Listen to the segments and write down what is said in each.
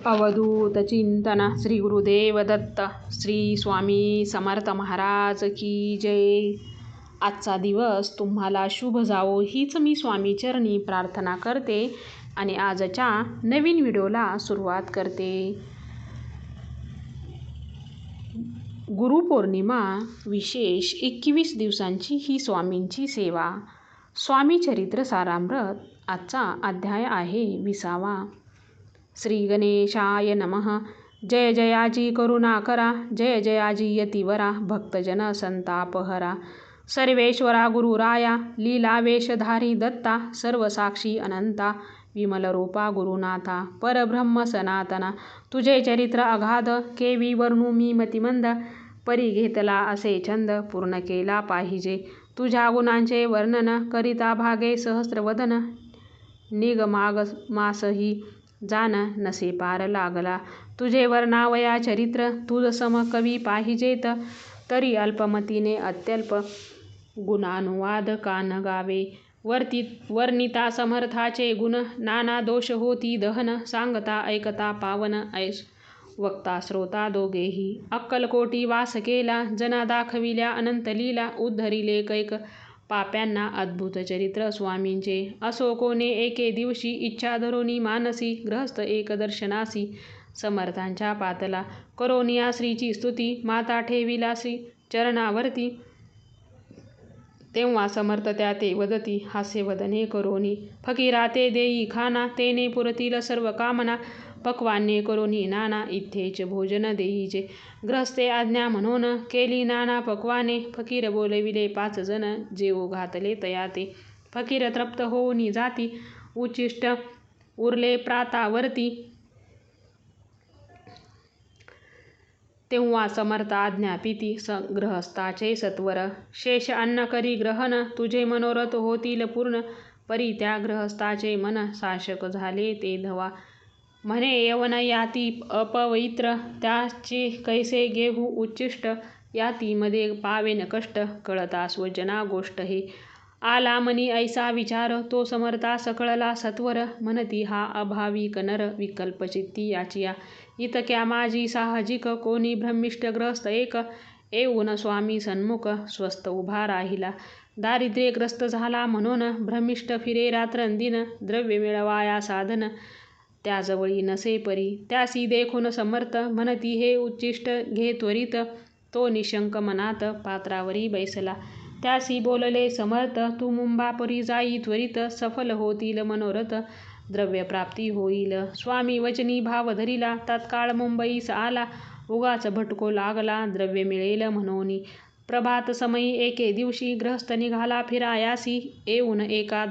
अवधूत चिंतन श्री गुरुदेव दत्त श्री स्वामी समर्थ महाराज की जय. आजचा दिवस तुम्हाला शुभ जावो हीच मी स्वामी चरणी प्रार्थना करते आणि आजच्या नवीन व्हिडिओला सुरुवात करते. गुरुपौर्णिमा विशेष 21 दिवसांची ही स्वामींची सेवा. स्वामी चरित्र सारामृत. आजचा अध्याय आहे 20वा. श्री गणेशाय नमः. जय जयाजी करुणा करा, जय जयाजी यतिवरा, भक्तजन संतापहरा. सर्वेश्वरा गुरुराया, लीला वेशधारी दत्ता, सर्वसाक्षी अनंता, विमल रूपा गुरुनाथा, परब्रह्म सनातना. तुझे चरित्र अगाध, केवी वर्णू मी मतिमंद. परी घेतला असे छंद, पूर्ण केला पाहिजे तुझ्या गुणांचे वर्णन. करिता भागे सहस्रवदन, निगमागमासही जाण नसे पार लागला. तुझे वर्णावया चरित्र, तुझ सम कवी पाहिजेत. तरी अल्पमतीने अत्यल्प गुणानुवाद कान गावे. वर्णिता समर्थाचे गुण, नाना दोष होती दहन. सांगता ऐकता पावन, ऐस वक्ता श्रोता दोघेही. अक्कलकोटी वास केला, जना दाखविल्या अनंत लीला. उद्धरिले कैक पाप्यांना अद्भुत चरित्र स्वामींचे. असो कोणे एके दिवशी, इच्छा धरोनी मानसी. ग्रहस्थ एक दर्शनासी, समर्थांच्या पातला. करोनिया श्रीची स्तुती, माता ठेविला श्री चरणावरती. तेव्हा समर्थ त्या ते वदती, हास्यवदने करोनी. फकीरा ते देई खाना, तेने पुरतील सर्व कामना. पक्वान्ये करोनी नाना, इथेच भोजन देईचे. ग्रहस्थे आज्ञा म्हणून, केली नाना पक्वाने. फकीर बोलविले 5 जण, जेवू घातले तयाते. फकीर तृप्त होऊनी जाती, उच्छिष्ट उरले प्रातावरती. तेव्हा समर्थ आज्ञापिती, ग्रहस्थाचे सत्वर. शेष अन्न करी ग्रहण, तुझे मनोरथ होतील पूर्ण. परी त्या ग्रहस्थाचे मन, साशक झाले ते धवा. म्हणे यवन याती अपवित्र, त्याचे कैसे घेऊ उच्छिष्ट. यातीमध्ये पावेन कष्ट, कळता स्वजना गोष्ट हे. आला मनी ऐसा विचार, तो समर्था कळला सत्वर. म्हणती हा अभाविक नर, विकल्पचित्ती याचिया. इतक्या माझी साहजिक, कोणी ब्रह्मिष्ठ ग्रस्त एक. येऊन स्वामी सन्मुख, स्वस्थ उभा राहिला. दारिद्र्यग्रस्त झाला म्हणून, भ्रमिष्ठ फिरे रात्रंदिन. द्रव्य मिळवाया साधन, त्याजवळी नसे परी. त्यासी देखून समर्थ, म्हणती हे उच्छिष्ट घे त्वरित. तो निशंक मनात, पात्रावरी बैसला. त्यासी बोलले समर्थ, तू मुंबापुरी जाई त्वरित. सफल होतील मनोरथ, द्रव्यप्राप्ती होईल. स्वामी वचनी भाव धरिला, तत्काळ मुंबईस आला. उगाच भटको लागला, द्रव्य मिळेल म्हणूनी. प्रभात समयी एके दिवशी, ग्रहस्थ निघाला फिरायासी. येऊन एका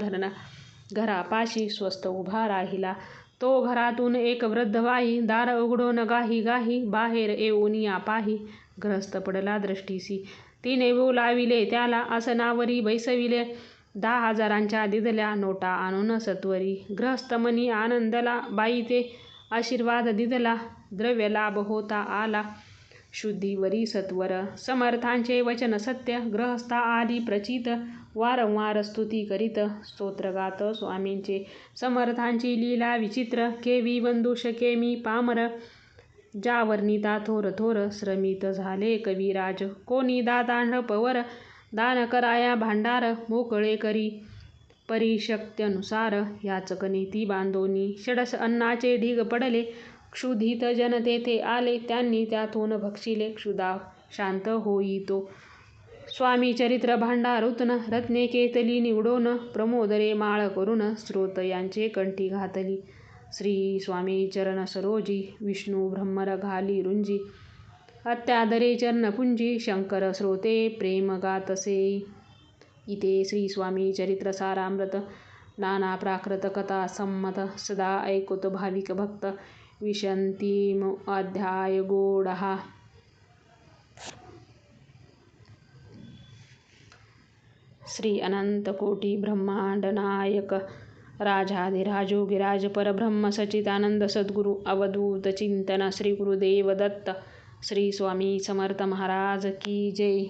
घरापाशी स्वस्थ उभा राहिला. तो घरातून एक वृद्ध बाई, दार उघडून गाही गाही. बाहेर येऊन या पाही, ग्रहस्थ पडला दृष्टीसी. तिने बोलाविले त्याला, आसनावरी बैसविले. 10,000च्या दिधल्या नोटा आणून सत्वरी. ग्रहस्थ मनी आनंदला, बाई ते आशीर्वाद दिधला. द्रव्य लाभ होता आला, शुद्धीवरी सत्वर. समर्थांचे वचन सत्य, ग्रहस्था आली प्रचित. वारंवार स्तुती करीत, स्तोत्र गात स्वामींचे. समर्थांची लीला विचित्र, केवी वंदू शके मी पामर. ज्या वर्णिता थोर थोर, श्रमित झाले कविराज. कोणी दातांड पवर, दान कराया भांडार. मोकळे करी परिशक्त्यनुसार, याचकनी ती बांधोनी. षडस अन्नाचे ढीग पडले, क्षुधित जन तेथे आले. त्यांनी त्यातून भक्षिले, क्षुधा शांत होई तो. स्वामी चरित्र भांडारूतन, रत्ने केतली निवडोन. प्रमोदरे माळ करून, स्रोत यांचे कंठी घातली. श्री स्वामी चरण सरोजी, विष्णू ब्रह्मर घाली रुंजी. अत्यादरे चरणपुंजी, शंकर श्रोते प्रेम गातसे. इथे श्री स्वामी चरित्र सारामृत. नाना प्राकृत कथा संमत, सदा ऐकुत भाविक भक्त. 20वा अध्याय गोडहा. श्री अनंत कोटी ब्रह्मांड नायक, राजाधिराजोगिराज, परब्रह्म सच्चिदानंद सद्गुरु अवधूत चिंतन श्री गुरुदेव दत्त. श्री स्वामी समर्थ महाराज की जय.